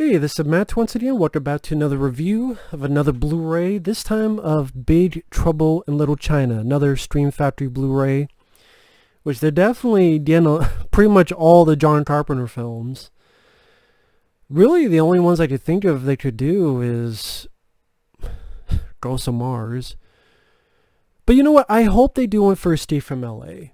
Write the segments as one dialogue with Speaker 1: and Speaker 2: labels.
Speaker 1: Hey, this is Matt once again. Welcome back to another review of another Blu-ray, this time of Big Trouble in Little China, another Scream Factory Blu-ray, which they're definitely getting pretty much all the John Carpenter films. Really, the only ones I could think of they could do is Ghosts of Mars. But you know what? I hope they do one for Steve from L.A.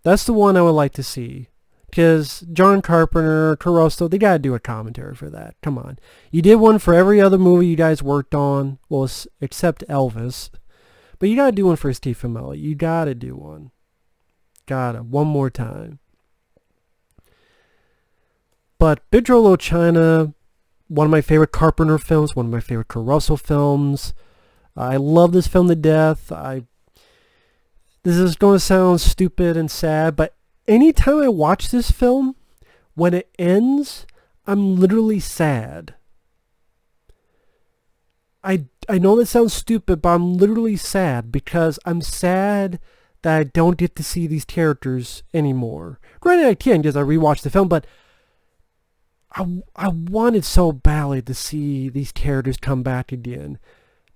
Speaker 1: That's the one I would like to see. Because John Carpenter, Caruso, they gotta do a commentary for that. Come on. You did one for every other movie you guys worked on. Well, except Elvis. But you gotta do one for Steve from L.A. You gotta do one. Gotta. One more time. But Big Trouble in Little China, one of my favorite Carpenter films, one of my favorite Caruso films. I love this film to death. This is going to sound stupid and sad, but anytime I watch this film, when it ends, I'm literally sad. I know that sounds stupid, but I'm literally sad because I'm sad that I don't get to see these characters anymore. Granted, I can because I rewatched the film, but I wanted so badly to see these characters come back again.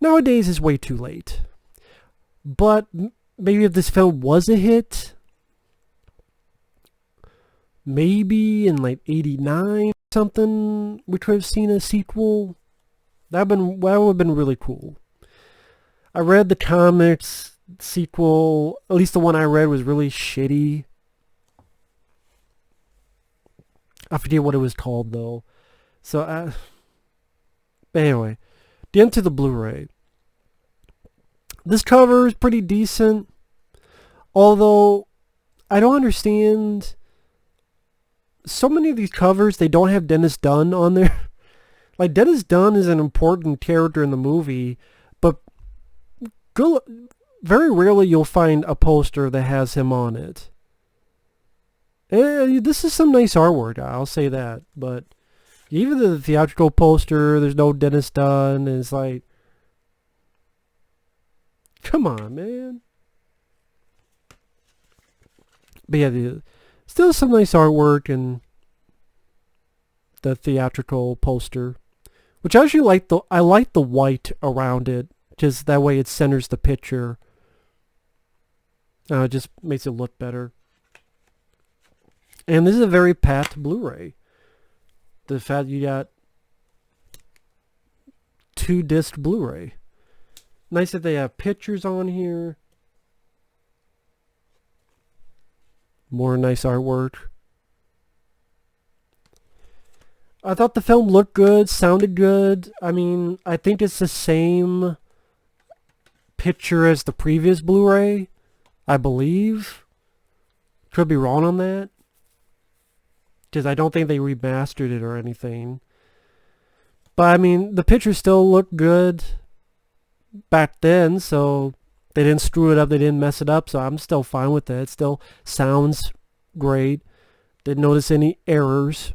Speaker 1: Nowadays, it's way too late. But maybe if this film was a hit, maybe in like 89 or something, we could have seen a sequel. That would have been really cool. I read the comics sequel, at least the one I read was really shitty. I forget what it was called though. So, anyway, get into the Blu-ray. This cover is pretty decent, although I don't understand. So many of these covers, they don't have Dennis Dunn on there. Like, Dennis Dunn is an important character in the movie, but very rarely you'll find a poster that has him on it. This is some nice artwork, I'll say that, but even the theatrical poster, there's no Dennis Dunn, and it's like, come on, man. But yeah, still some nice artwork and the theatrical poster, which I actually I like the white around it, just that way it centers the picture. It just makes it look better. And this is a very packed Blu-ray. The fact you got 2-disc Blu-ray. Nice that they have pictures on here. More nice artwork. I thought the film looked good, sounded good. I mean, I think it's the same picture as the previous Blu-ray, I believe. Could be wrong on that, because I don't think they remastered it or anything. But I mean, the pictures still look good back then, so they didn't screw it up, they didn't mess it up, so I'm still fine with that. It still sounds great. Didn't notice any errors.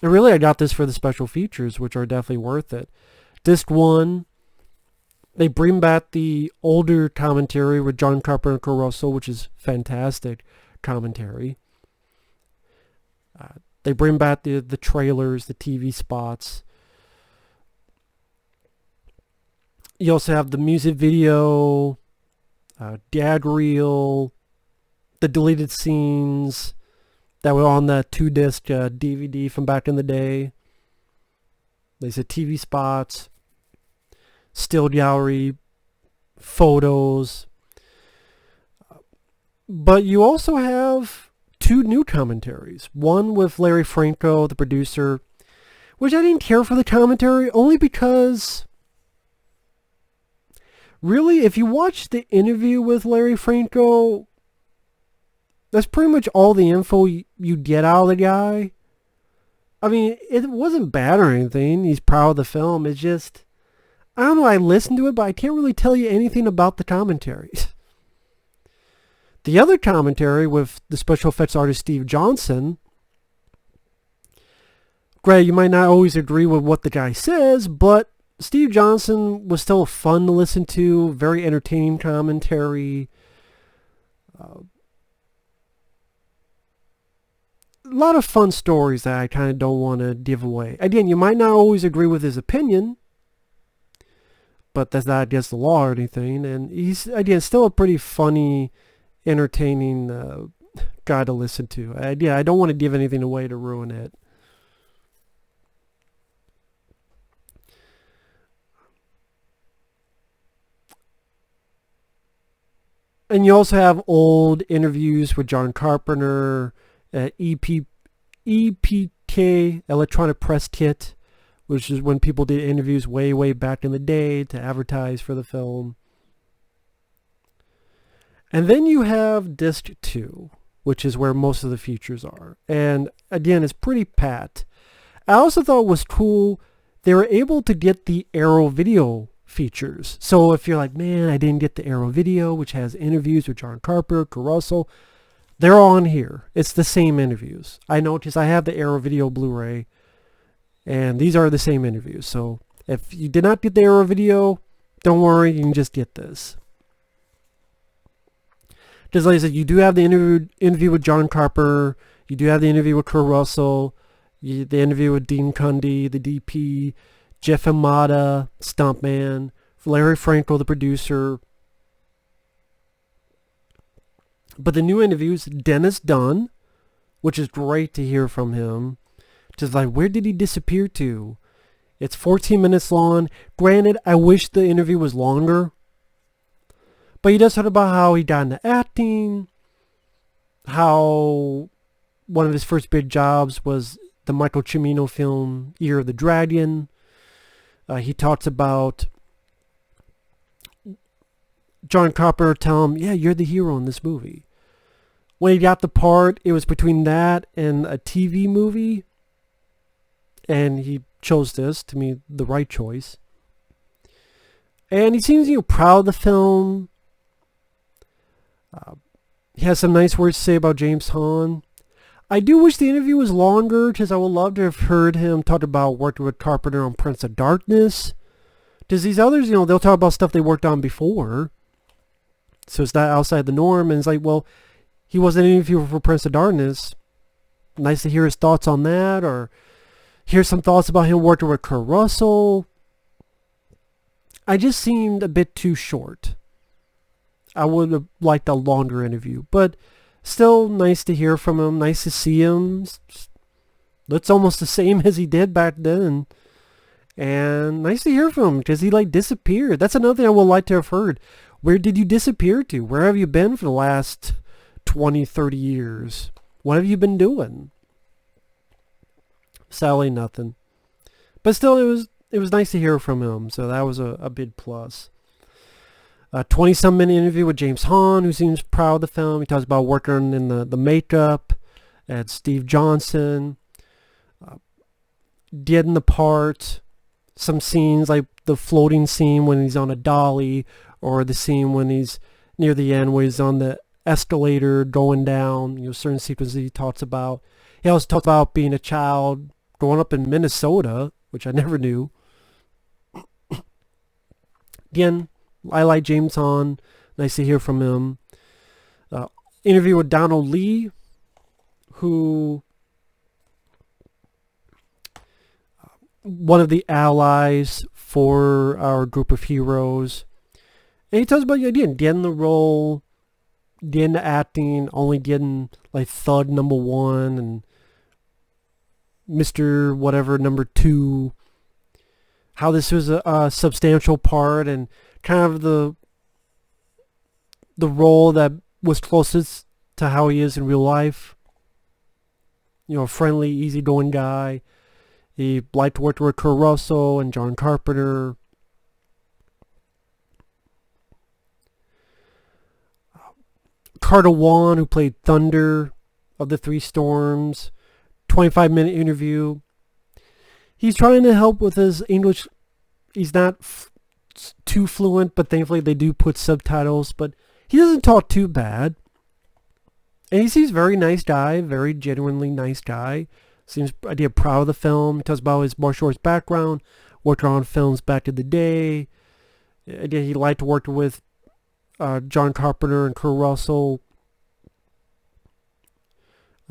Speaker 1: And really, I got this for the special features, which are definitely worth it. Disc 1, they bring back the older commentary with John Carpenter and Caruso, which is fantastic commentary. They bring back the trailers, the TV spots. You also have the music video, gag reel, the deleted scenes that were on that 2-disc DVD from back in the day. They said TV spots, still gallery, photos. But you also have 2 new commentaries. One with Larry Franco, the producer, which I didn't care for the commentary only because, really, if you watch the interview with Larry Franco, that's pretty much all the info you get out of the guy. I mean, it wasn't bad or anything. He's proud of the film. It's just, I don't know, I listened to it, but I can't really tell you anything about the commentaries. The other commentary with the special effects artist Steve Johnson, granted, you might not always agree with what the guy says, but Steve Johnson was still fun to listen to, very entertaining commentary. lot of fun stories that I kind of don't want to give away. Again, you might not always agree with his opinion, but that's not against the law or anything. And he's, again, still a pretty funny, entertaining guy to listen to. I don't want to give anything away to ruin it. And you also have old interviews with John Carpenter, EPK, Electronic Press Kit, which is when people did interviews way, way back in the day to advertise for the film. And then you have Disc 2, which is where most of the features are. And again, it's pretty pat. I also thought it was cool they were able to get the Arrow video features. So if you're like, man, I didn't get the Arrow video, which has interviews with John Carpenter, Caruso, they're all on here. It's the same interviews. I noticed I have the Arrow video Blu-ray, and these are the same interviews. So if you did not get the Arrow video, don't worry, you can just get this. Just like I said, you do have the interview with John Carpenter, you do have the interview with Caruso, the interview with Dean Cundy, the DP, Jeff Amata, Stuntman, Larry Franco, the producer. But the new interviews, Dennis Dunn, which is great to hear from him. Just like, where did he disappear to? It's 14 minutes long. Granted, I wish the interview was longer. But he does talk about how he got into acting, how one of his first big jobs was the Michael Cimino film, Year of the Dragon. He talks about John Carpenter telling him, yeah, you're the hero in this movie. When he got the part, it was between that and a TV movie. And he chose this, to me, the right choice. And he seems, proud of the film. He has some nice words to say about James Hahn. I do wish the interview was longer, because I would love to have heard him talk about working with Carpenter on Prince of Darkness. Because these others, they'll talk about stuff they worked on before. So it's not outside the norm. And it's like, well, he wasn't interviewed for Prince of Darkness. Nice to hear his thoughts on that, or hear some thoughts about him working with Caruso. I just seemed a bit too short. I would have liked a longer interview, but still nice to hear from him, nice to see him. Looks almost the same as he did back then. And nice to hear from him, because he disappeared. That's another thing I would like to have heard. Where did you disappear to? Where have you been for the last 20, 30 years? What have you been doing? Sadly, nothing. But still, it was nice to hear from him, so that was a big plus. 20-some minute interview with James Hahn, who seems proud of the film. He talks about working in the makeup at Steve Johnson, getting the part, some scenes like the floating scene when he's on a dolly, or the scene when he's near the end where he's on the escalator going down, certain sequences he talks about. He also talks about being a child growing up in Minnesota, which I never knew. Again, I like James Hahn. Nice to hear from him. Interview with Donald Lee, who one of the allies for our group of heroes. And he talks about, again, getting the role, getting the acting, only getting Thug number 1 and Mr. whatever number 2. How this was a substantial part, and kind of the role that was closest to how he is in real life. A friendly, easygoing guy. He liked to work with Caruso and John Carpenter. Carter Wan, who played Thunder of the Three Storms. 25-minute interview. He's trying to help with his English. He's not too fluent, but thankfully they do put subtitles. But he doesn't talk too bad. And he seems very nice guy, very genuinely nice guy. Seems proud of the film. He talks about his martial arts background, worked on films back in the day. Again, he liked to work with John Carpenter and Caruso.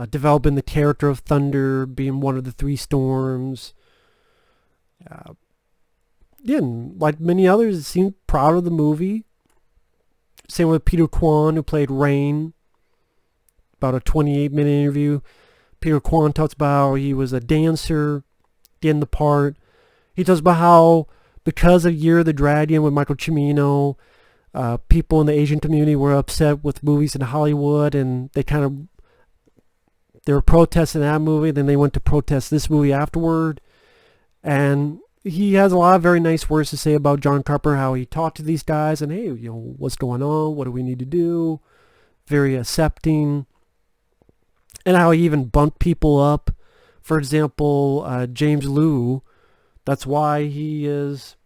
Speaker 1: developing the character of Thunder, being one of the three storms. And like many others, it seemed proud of the movie. Same with Peter Kwan, who played Rain. About a 28-minute interview. Peter Kwan talks about how he was a dancer, getting the part. He talks about how, because of Year of the Dragon with Michael Cimino, people in the Asian community were upset with movies in Hollywood, and they were protesting that movie. Then they went to protest this movie afterward. And he has a lot of very nice words to say about John Carpenter, how he talked to these guys and, hey, what's going on? What do we need to do? Very accepting. And how he even bumped people up. For example, James Liu, that's why he is,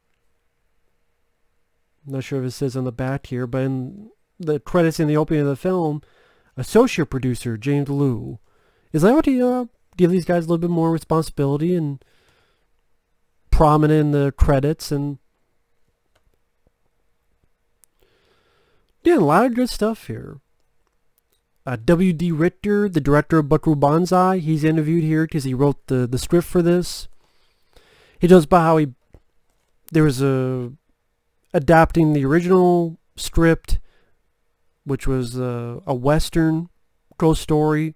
Speaker 1: I'm not sure if it says on the back here, but in the credits in the opening of the film, associate producer James Liu is like, give these guys a little bit more responsibility and prominent in the credits, and a lot of good stuff here. W.D. Richter, the director of Buckaroo Banzai, he's interviewed here because he wrote the script for this. He tells about how there was adapting the original script, which was a Western ghost story,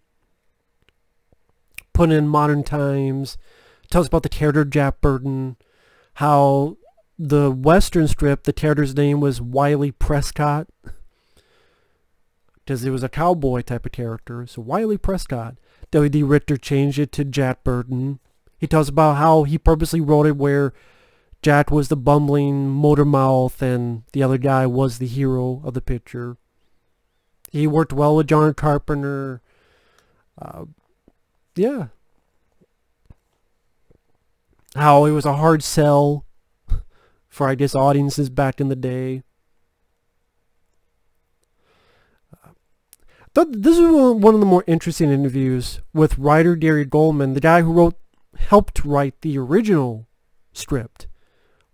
Speaker 1: put in modern times. Tells about the character Jack Burton, how the Western script, the character's name was Wiley Prescott, because it was a cowboy type of character. So Wiley Prescott. W.D. Richter changed it to Jack Burton. He tells about how he purposely wrote it where Jack was the bumbling motor mouth and the other guy was the hero of the picture. He worked well with John Carpenter. How it was a hard sell for, I guess, audiences back in the day. This is one of the more interesting interviews with writer Gary Goldman, the guy who helped write the original script,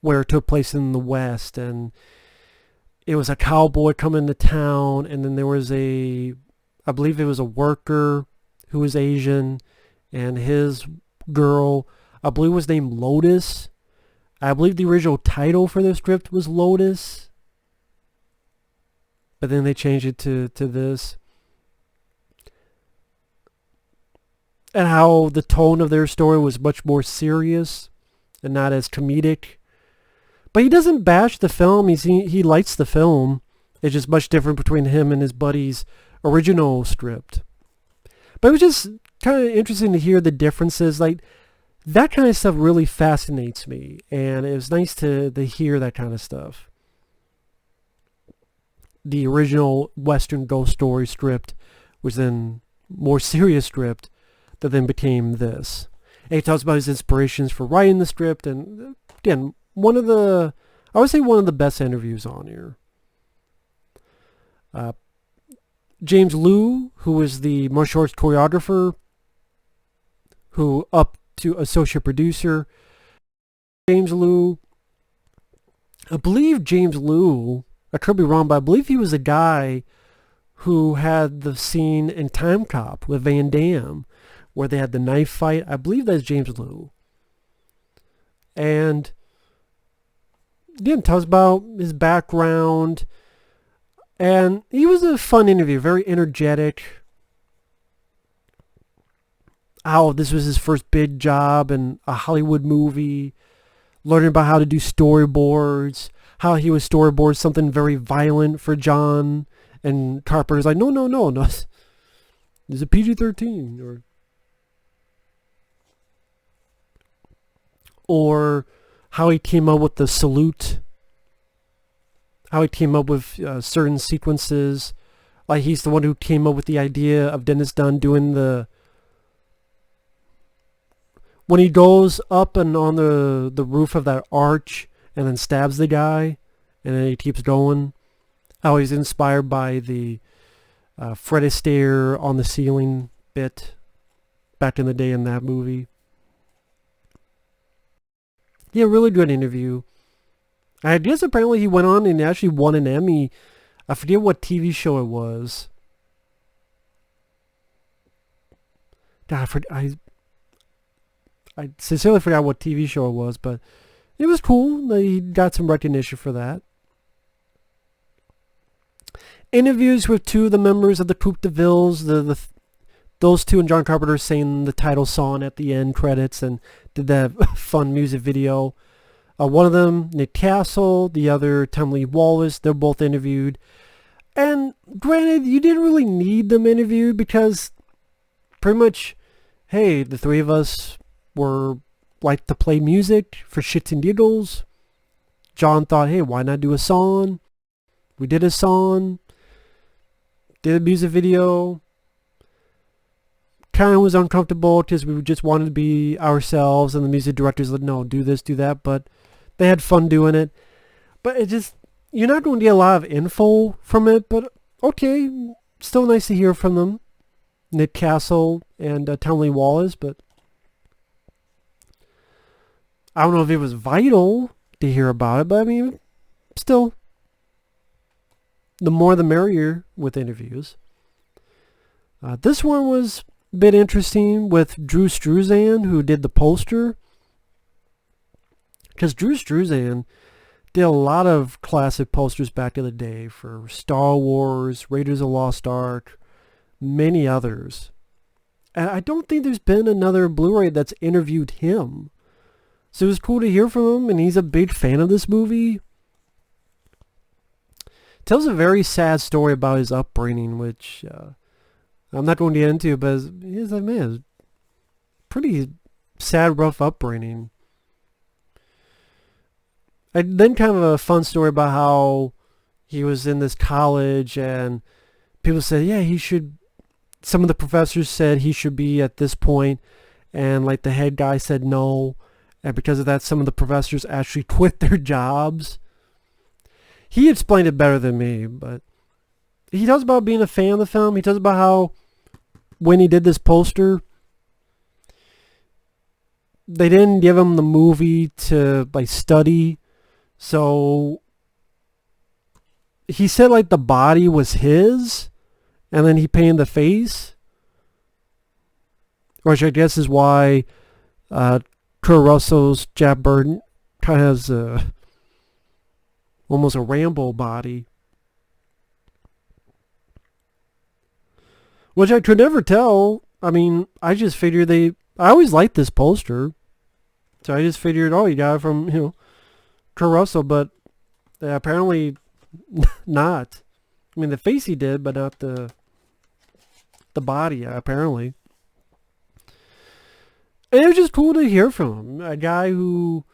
Speaker 1: where it took place in the West, and it was a cowboy coming to town, and then there was I believe it was a worker who was Asian, and his girl, I believe, was named Lotus. I believe the original title for the script was Lotus, but then they changed it to this. And how the tone of their story was much more serious and not as comedic. But he doesn't bash the film. He likes the film. It's just much different between him and his buddy's original script. But it was just kind of interesting to hear the differences. Like, that kind of stuff really fascinates me. And it was nice to hear that kind of stuff. The original Western ghost story script was then more serious script that then became this. And he talks about his inspirations for writing the script, and again, I would say one of the best interviews on here. James Liu, who is the martial arts choreographer, who up to associate producer. James Liu, I could be wrong, but I believe he was a guy who had the scene in Time Cop with Van Damme, where they had the knife fight. I believe that's James Liu. And again, tells about his background. And he was a fun interview, very energetic. How this was his first big job in a Hollywood movie. Learning about how to do storyboards. How he would storyboard something very violent for John. And Carpenter's like, no. It's a PG-13. Or how he came up with the salute. How he came up with certain sequences. Like, he's the one who came up with the idea of Dennis Dunn doing when he goes up and on the roof of that arch and then stabs the guy, and then he keeps going. How he's inspired by the Fred Astaire on the ceiling bit back in the day in that movie. Yeah, really good interview. I guess apparently he went on and actually won an Emmy. I forget what TV show it was. God, I sincerely forgot what TV show it was, but it was cool. He got some recognition for that. Interviews with two of the members of the Coupe de Villes, those two and John Carpenter sang the title song at the end credits and did that fun music video. One of them, Nick Castle, the other, Tom Lee Wallace, they're both interviewed. And granted, you didn't really need them interviewed because pretty much, hey, the three of us were like to play music for shits and giggles. John thought, hey, why not do a song? We did a song, did a music video. Kind of was uncomfortable because we just wanted to be ourselves, and the music director's like, no, do this, do that, but they had fun doing it. But it just, you're not going to get a lot of info from it, but okay, still nice to hear from them. Nick Castle and Tom Lee Wallace, but I don't know if it was vital to hear about it, but I mean, still, the more the merrier with interviews. This one was a bit interesting with Drew Struzan, who did the poster. Because Drew Struzan did a lot of classic posters back in the day for Star Wars, Raiders of the Lost Ark, many others. And I don't think there's been another Blu-ray that's interviewed him. So it was cool to hear from him, and he's a big fan of this movie. Tells a very sad story about his upbringing, which I'm not going to get into, but he's like, man, pretty sad, rough upbringing. And then kind of a fun story about how he was in this college and people said, yeah, he should, some of the professors said he should be at this point, and like the head guy said no, and because of that some of the professors actually quit their jobs. He explained it better than me, but he talks about being a fan of the film. He talks about how when he did this poster, they didn't give him the movie to like study. So he said like the body was his, and then he painted the face, which I guess is why Kurt Russell's Jack Burton kind of has almost a Rambo body, which I could never tell. I mean, I just figured I always liked this poster, so I just figured, oh, you got it from, Kurt Russell, but apparently not. I mean, the face he did, but not the body, apparently. And it was just cool to hear from him. A guy who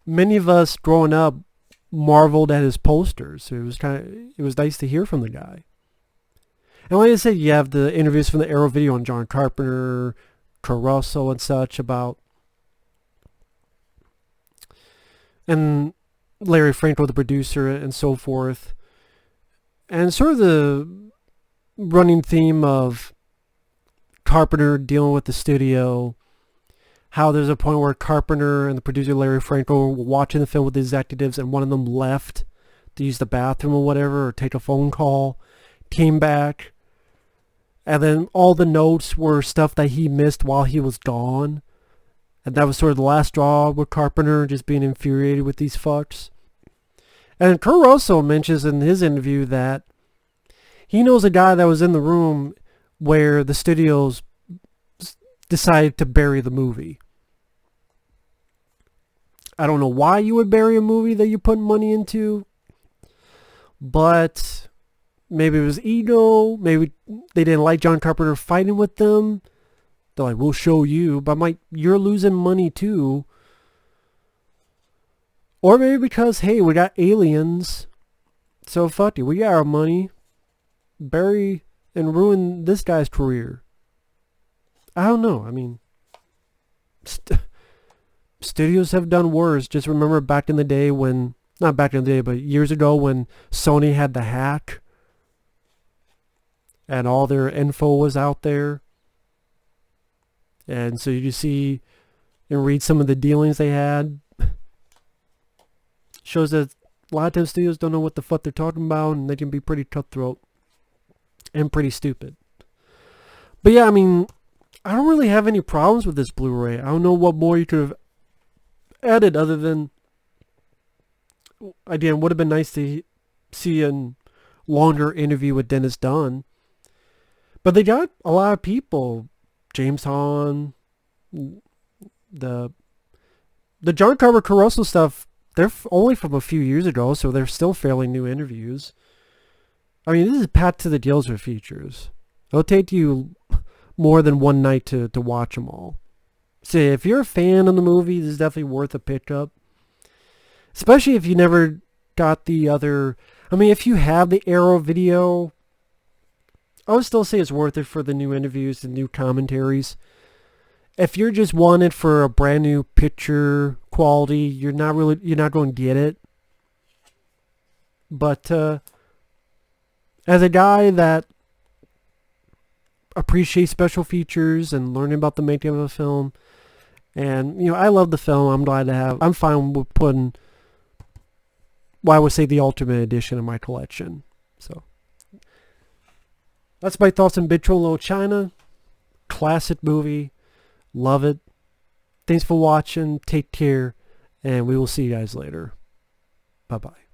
Speaker 1: many of us growing up marveled at his posters. So it was nice to hear from the guy. And like I said, you have the interviews from the Arrow video on John Carpenter, Kurt Russell and such about, and Larry Franco, the producer, and so forth. And sort of the running theme of Carpenter dealing with the studio, how there's a point where Carpenter and the producer Larry Franco were watching the film with the executives, and one of them left to use the bathroom or whatever, or take a phone call, came back, and then all the notes were stuff that he missed while he was gone. And that was sort of the last straw with Carpenter, just being infuriated with these fucks. And Kurt Russell mentions in his interview that he knows a guy that was in the room where the studios decided to bury the movie. I don't know why you would bury a movie that you put money into, but maybe it was ego. Maybe they didn't like John Carpenter fighting with them. They're like, we'll show you, but you're losing money too. Or maybe because, hey, we got aliens, so fuck it, we got our money. Bury and ruin this guy's career. I don't know. I mean, studios have done worse. Just remember back in the day when, not back in the day, but years ago when Sony had the hack and all their info was out there. And so you see and read some of the dealings they had. Shows that a lot of times studios don't know what the fuck they're talking about, and they can be pretty cutthroat and pretty stupid. But yeah, I mean, I don't really have any problems with this Blu-ray. I don't know what more you could have added other than, again, would have been nice to see a longer interview with Dennis Dunn. But they got a lot of people. James Hahn, the John Carver Caruso stuff, they're only from a few years ago, so they're still fairly new interviews. I mean, this is pat to the gills with features. It'll take you more than one night to watch them all. So if you're a fan of the movie, this is definitely worth a pickup. Especially if you never got the other... I mean, if you have the Arrow video, I would still say it's worth it for the new interviews, the new commentaries. If you're just wanting for a brand new picture quality, you're not going to get it. But as a guy that appreciates special features and learning about the making of a film, and I love the film. I'm fine with putting, I would say, the Ultimate Edition in my collection. So that's my thoughts on Big Trouble in Little China. Classic movie. Love it. Thanks for watching. Take care. And we will see you guys later. Bye-bye.